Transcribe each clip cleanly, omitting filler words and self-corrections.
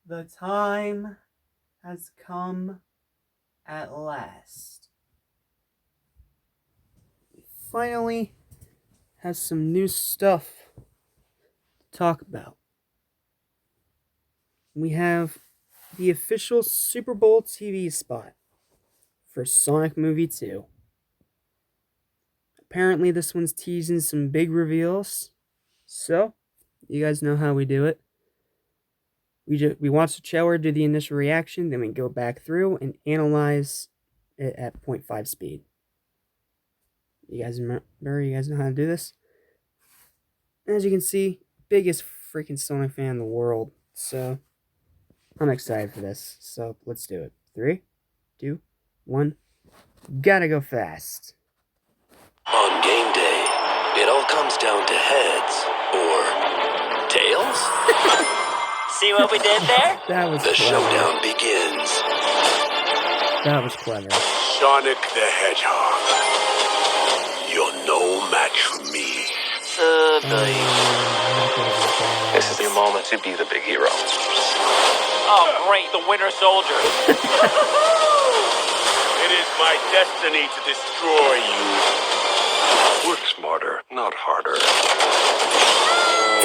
The time has come at last. We finally have some new stuff to talk about. We have the official Super Bowl TV spot for Sonic Movie 2. Apparently, this one's teasing some big reveals. So, you guys know how we do it. We watch the trailer, do the initial reaction, then we go back through and analyze it at 0.5 speed. You guys remember? You guys know how to do this? As you can see, biggest freaking Sonic fan in the world. So, I'm excited for this. So, let's do it. 3, 2, 1. Gotta go fast. On game day, it all comes down to heads or tails. See what we did there? That was The clever. showdown begins. That was clever. Sonic the Hedgehog. You're no match for me. This is your moment to be the big hero. Oh, great, the Winter Soldier. It is my destiny to destroy you. Work smarter, not harder.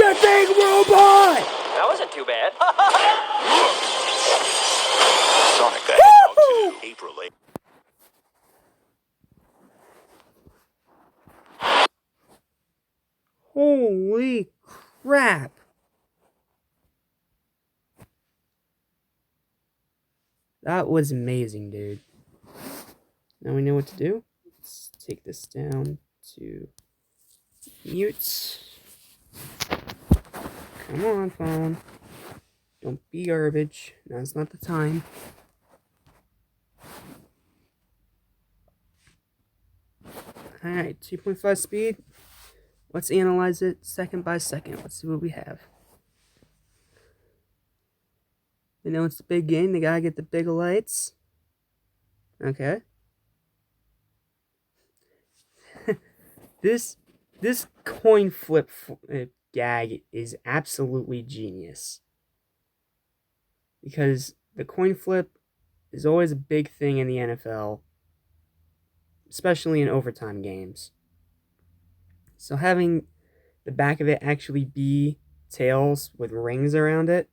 The big robot! That wasn't too bad. Sonic the Hedgehog 2, April 8th. Holy crap! That was amazing, dude. Now we know what to do. Let's take this down to mute. Come on, phone. Don't be garbage. Now's not the time. Alright, 2.5 speed. Let's analyze it second by second. Let's see what we have. They know it's the big game. They gotta get the big lights. Okay. This coin flip gag is absolutely genius. Because the coin flip is always a big thing in the NFL, especially in overtime games. So having the back of it actually be tails with rings around it,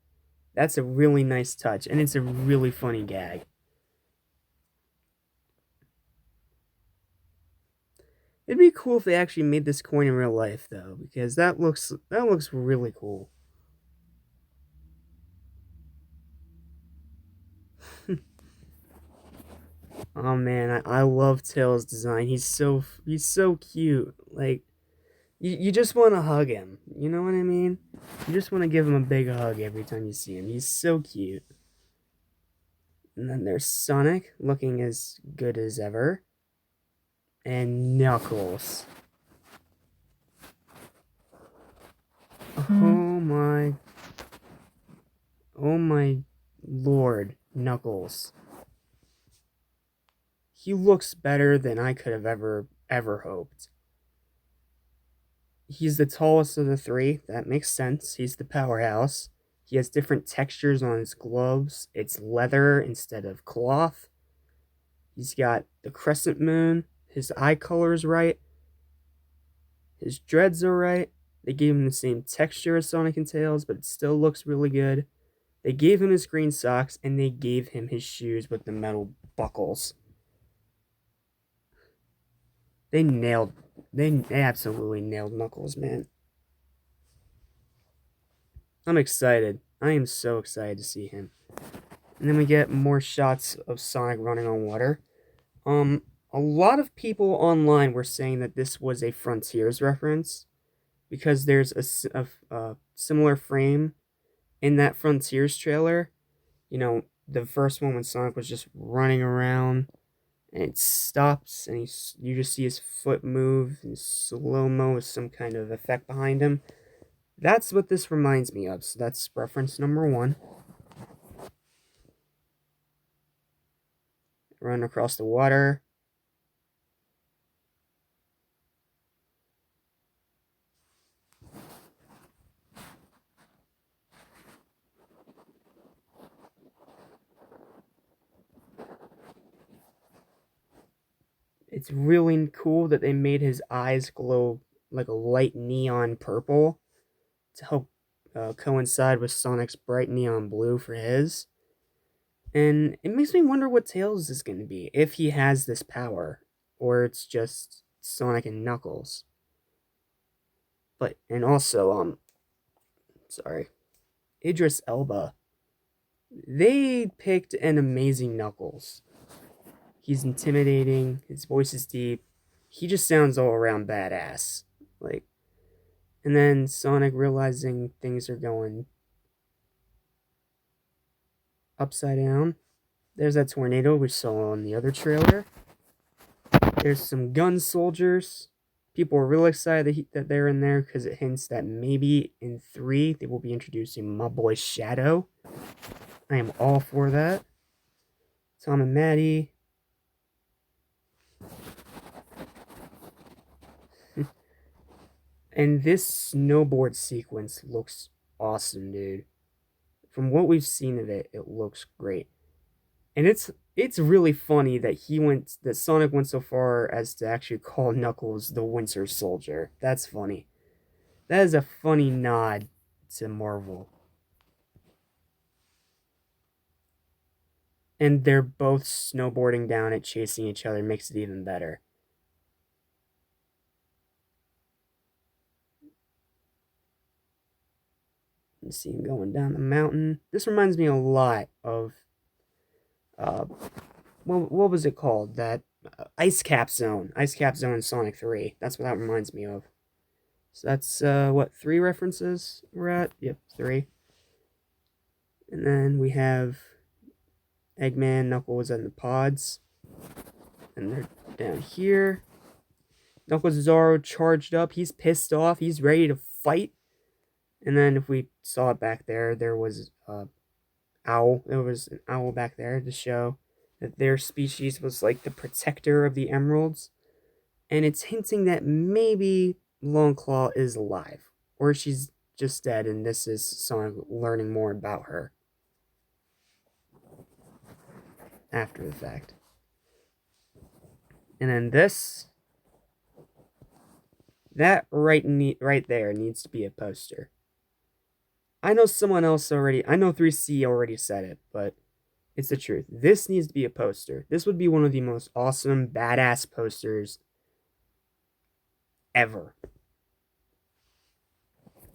that's a really nice touch, and it's a really funny gag. It'd be cool if they actually made this coin in real life, though, because that looks really cool. Oh man, I love Tails' design. He's so cute. Like, you just want to hug him. You know what I mean? You just want to give him a big hug every time you see him. He's so cute. And then there's Sonic, looking as good as ever. And Knuckles. Oh my lord, Knuckles. He looks better than I could have ever hoped. He's the tallest of the three. That makes sense. He's the powerhouse. He has different textures on his gloves. It's leather instead of cloth. He's got the crescent moon. His eye color is right. His dreads are right. They gave him the same texture as Sonic and Tails, but it still looks really good. They gave him his green socks, and they gave him his shoes with the metal buckles. They absolutely nailed Knuckles, man. I'm excited. I am so excited to see him. And then we get more shots of Sonic running on water. A lot of people online were saying that this was a Frontiers reference because there's a similar frame in that Frontiers trailer. You know, the first one when Sonic was just running around and it stops and you just see his foot move in slow-mo with some kind of effect behind him. That's what this reminds me of, so that's reference number 1. Run across the water. It's really cool that they made his eyes glow like a light neon purple to help coincide with Sonic's bright neon blue for his. And it makes me wonder what Tails is going to be, if he has this power, or it's just Sonic and Knuckles. But, and also, sorry, Idris Elba. They picked an amazing Knuckles. He's intimidating, his voice is deep, he just sounds all around badass. Like, and then Sonic realizing things are going upside down. There's that tornado we saw on the other trailer. There's some gun soldiers. People are really excited that they're in there because it hints that maybe in 3 they will be introducing my boy Shadow. I am all for that. Tom and Maddie. And this snowboard sequence looks awesome, dude. From what we've seen of it, it looks great. And it's really funny that Sonic went so far as to actually call Knuckles the Winter Soldier. That's funny. That is a funny nod to Marvel. And they're both snowboarding down it, chasing each other, makes it even better. You see him going down the mountain. This reminds me a lot of what was it called? That Ice Cap Zone in Sonic 3. That's what that reminds me of. So that's what, 3 references we're at? Yep, 3. And then we have Eggman, Knuckles, and the pods. And they're down here. Knuckles is already charged up. He's pissed off. He's ready to fight. And then if we saw it back there, there was owl. There was an owl back there to show that their species was like the protector of the emeralds. And it's hinting that maybe Longclaw is alive. Or she's just dead and this is Sonic learning more about her. After the fact. And then this. That right there needs to be a poster. I know someone else already, I know 3C already said it, but it's the truth. This needs to be a poster. This would be one of the most awesome, badass posters ever.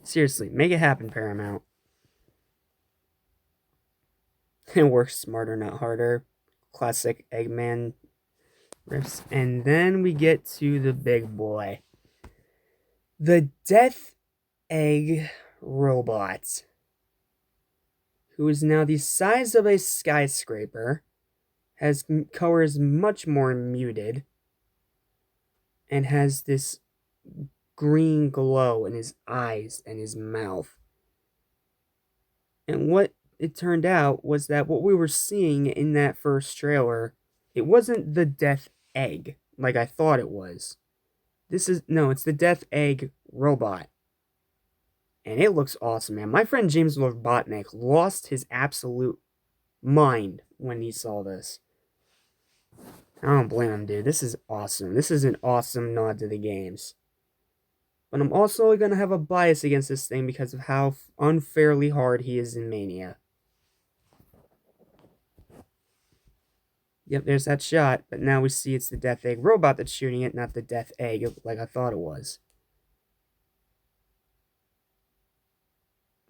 Seriously, make it happen, Paramount. It works smarter, not harder. Classic Eggman riffs. And then we get to the big boy. The Death Egg Robot, who is now the size of a skyscraper, has colors much more muted, and has this green glow in his eyes and his mouth. And what it turned out was that what we were seeing in that first trailer, it wasn't the Death Egg like I thought it was. It's the Death Egg Robot. And it looks awesome, man. My friend James Robotnik lost his absolute mind when he saw this. I don't blame him, dude. This is awesome. This is an awesome nod to the games. But I'm also going to have a bias against this thing because of how unfairly hard he is in Mania. Yep, there's that shot. But now we see it's the Death Egg Robot that's shooting it, not the Death Egg like I thought it was.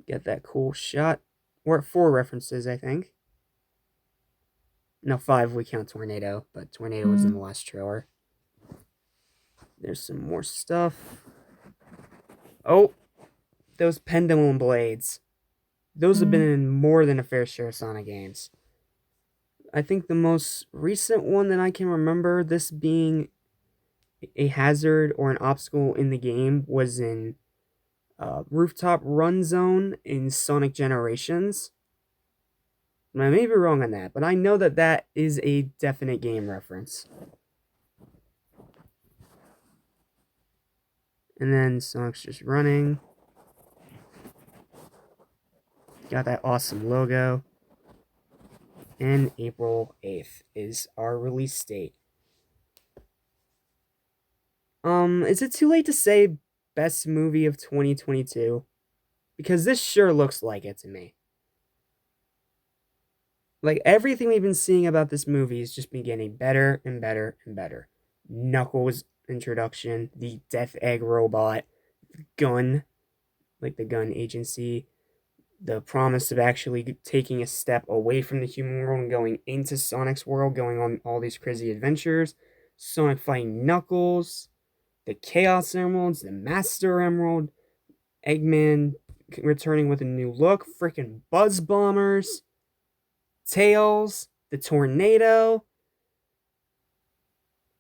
Get that cool shot. We're at 4 references, I think. No, 5 we count Tornado, but Tornado was in the last trailer. There's some more stuff. Oh, those pendulum blades. Those have been in more than a fair share of Sonic games. I think the most recent one that I can remember this being a hazard or an obstacle in the game was in Rooftop Run Zone in Sonic Generations. I may be wrong on that, but I know that that is a definite game reference. And then Sonic's just running. Got that awesome logo. And April 8th is our release date. Is it too late to say best movie of 2022? Because this sure looks like it to me. Like, everything we've been seeing about this movie has just been getting better and better and better. Knuckles introduction, the Death Egg robot, gun, like the gun agency, the promise of actually taking a step away from the human world and going into Sonic's world, going on all these crazy adventures, Sonic fighting Knuckles, the Chaos Emeralds, the Master Emerald, Eggman returning with a new look, freaking Buzz Bombers, Tails, the tornado,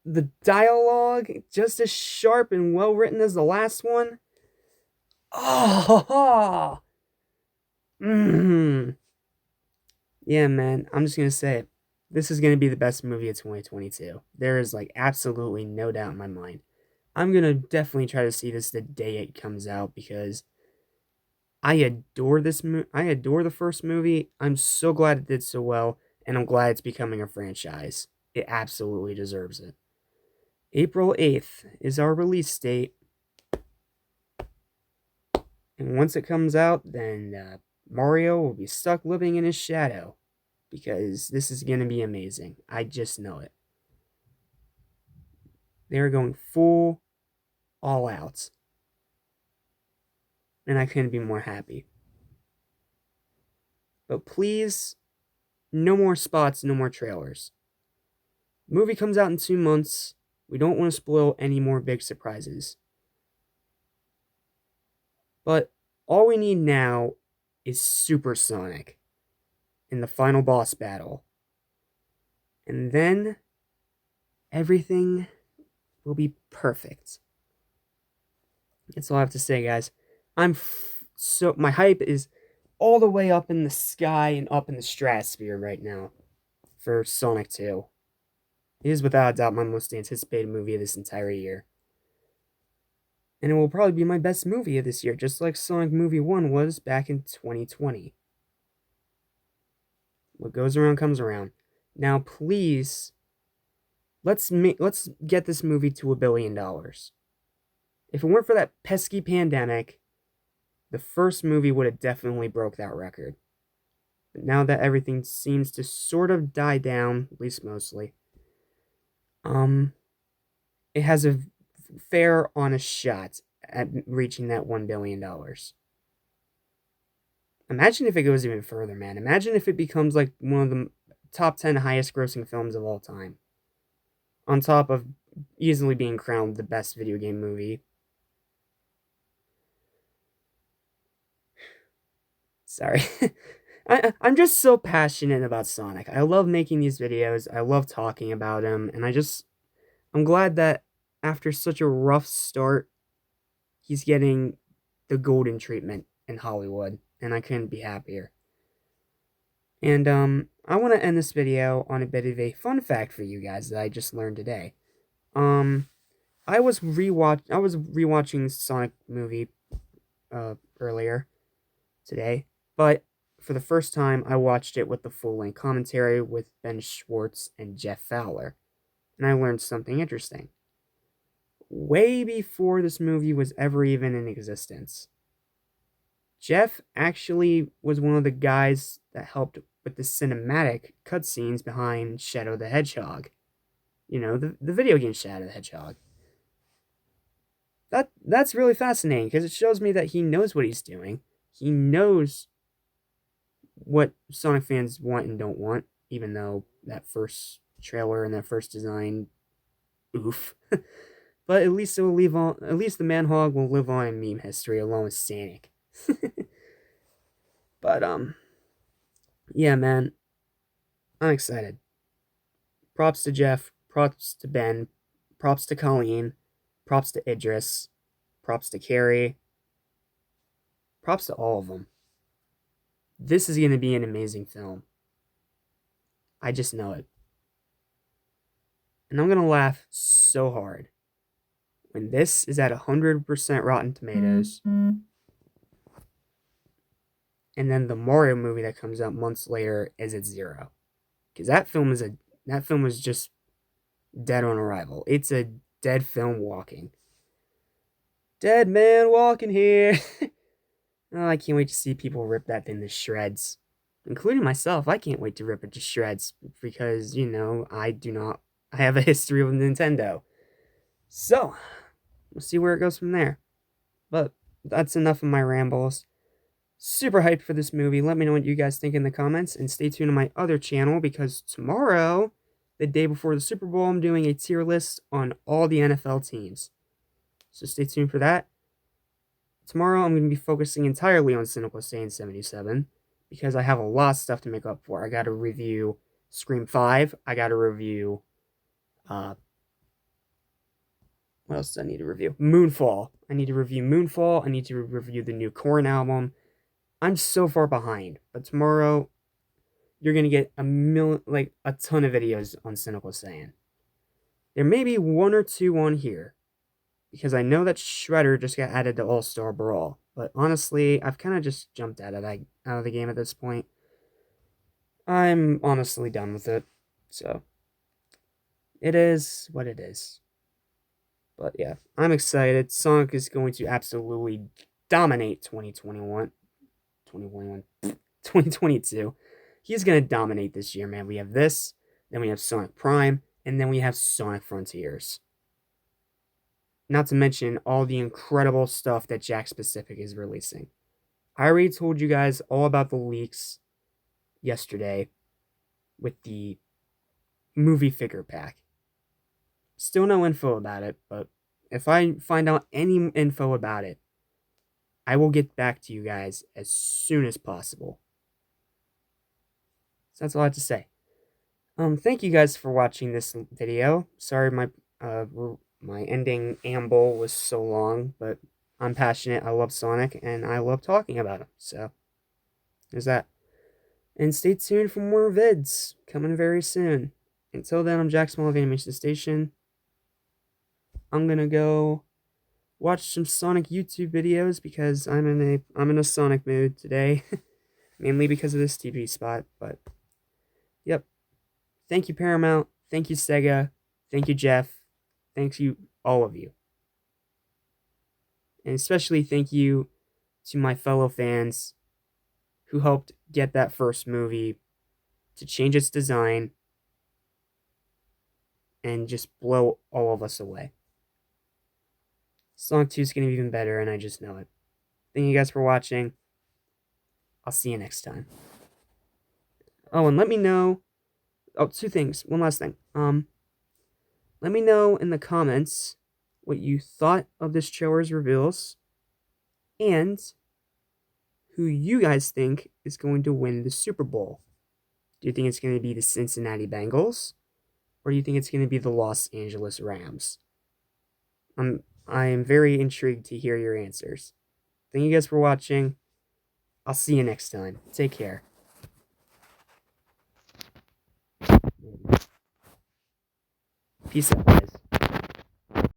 the dialogue just as sharp and well written as the last one. Oh, yeah, man. I'm just gonna say it. This is gonna be the best movie of 2022. There is like absolutely no doubt in my mind. I'm gonna definitely try to see this the day it comes out because I adore this I adore the first movie. I'm so glad it did so well, and I'm glad it's becoming a franchise. It absolutely deserves it. April 8th is our release date. And once it comes out, then Mario will be stuck living in his shadow. Because this is going to be amazing. I just know it. They're going full all out. And I couldn't be more happy. But please, no more spots, no more trailers. Movie comes out in 2 months. We don't want to spoil any more big surprises. But all we need now is Super Sonic in the final boss battle. And then everything will be perfect. That's all I have to say, guys. So my hype is all the way up in the sky and up in the stratosphere right now for Sonic 2. It is without a doubt my most anticipated movie of this entire year. And it will probably be my best movie of this year, just like Sonic Movie 1 was back in 2020. What goes around comes around. Now, please, let's get this movie to $1 billion. If it weren't for that pesky pandemic, the first movie would have definitely broke that record. But now that everything seems to sort of die down, at least mostly, it has a fair, honest shot at reaching that $1 billion. Imagine if it goes even further, man. Imagine if it becomes like one of the top 10 highest grossing films of all time. On top of easily being crowned the best video game movie. Sorry. I'm just so passionate about Sonic. I love making these videos. I love talking about him. And I'm glad that after such a rough start, he's getting the golden treatment in Hollywood. And I couldn't be happier. And I want to end this video on a bit of a fun fact for you guys that I just learned today. I was rewatching Sonic movie earlier today, but for the first time I watched it with the full-length commentary with Ben Schwartz and Jeff Fowler. And I learned something interesting. Way before this movie was ever even in existence, Jeff actually was one of the guys that helped with the cinematic cutscenes behind Shadow the Hedgehog. You know, the video game Shadow the Hedgehog. That's really fascinating because it shows me that he knows what he's doing. He knows what Sonic fans want and don't want, even though that first trailer and that first design, oof. But at least it will leave on. At least the Manhog will live on in meme history along with Sonic. But yeah, man, I'm excited. Props to Jeff. Props to Ben. Props to Colleen. Props to Idris. Props to Carrie. Props to all of them. This is going to be an amazing film. I just know it. And I'm going to laugh so hard when this is at 100% Rotten Tomatoes. And then the Mario movie that comes out months later is at 0. Because that film was just dead on arrival. It's a dead film walking. Dead man walking here. Oh, I can't wait to see people rip that thing to shreds. Including myself, I can't wait to rip it to shreds because, I have a history with Nintendo. So, we'll see where it goes from there. But that's enough of my rambles. Super hyped for this movie. Let me know what you guys think in the comments, and stay tuned to my other channel because tomorrow, the day before the Super Bowl, I'm doing a tier list on all the NFL teams. So stay tuned for that. Tomorrow, I'm going to be focusing entirely on Cynical Saiyan 77 because I have a lot of stuff to make up for. I got to review Scream 5. I got to review, what else do I need to review? Moonfall. I need to review Moonfall. I need to review the new Korn album. I'm so far behind, but tomorrow you're gonna get a ton of videos on Cynical Saiyan. There may be one or two on here, because I know that Shredder just got added to All-Star Brawl, but honestly, I've kind of just jumped out of the game at this point. I'm honestly done with it, so it is what it is. But yeah, I'm excited. Sonic is going to absolutely dominate 2022. He's going to dominate this year, man. We have this, then we have Sonic Prime, and then we have Sonic Frontiers. Not to mention all the incredible stuff that Jakks Pacific is releasing. I already told you guys all about the leaks yesterday with the movie figure pack. Still no info about it, but if I find out any info about it, I will get back to you guys as soon as possible. So that's all I have to say. Thank you guys for watching this video. Sorry my ending amble was so long, but I'm passionate. I love Sonic, and I love talking about him. So, there's that. And stay tuned for more vids coming very soon. Until then, I'm Jack Small of Animation Station. I'm gonna go watch some Sonic YouTube videos because I'm in a Sonic mood today. Mainly because of this TV spot, but yep. Thank you, Paramount. Thank you, Sega. Thank you, Jeff. Thank you, all of you. And especially thank you to my fellow fans who helped get that first movie to change its design and just blow all of us away. Sonic 2 is going to be even better, and I just know it. Thank you guys for watching. I'll see you next time. Oh, and let me know... Oh, two things. One last thing. Let me know in the comments what you thought of this trailer's reveals, and who you guys think is going to win the Super Bowl. Do you think it's going to be the Cincinnati Bengals, or do you think it's going to be the Los Angeles Rams? I am very intrigued to hear your answers. Thank you guys for watching. I'll see you next time. Take care. Peace out.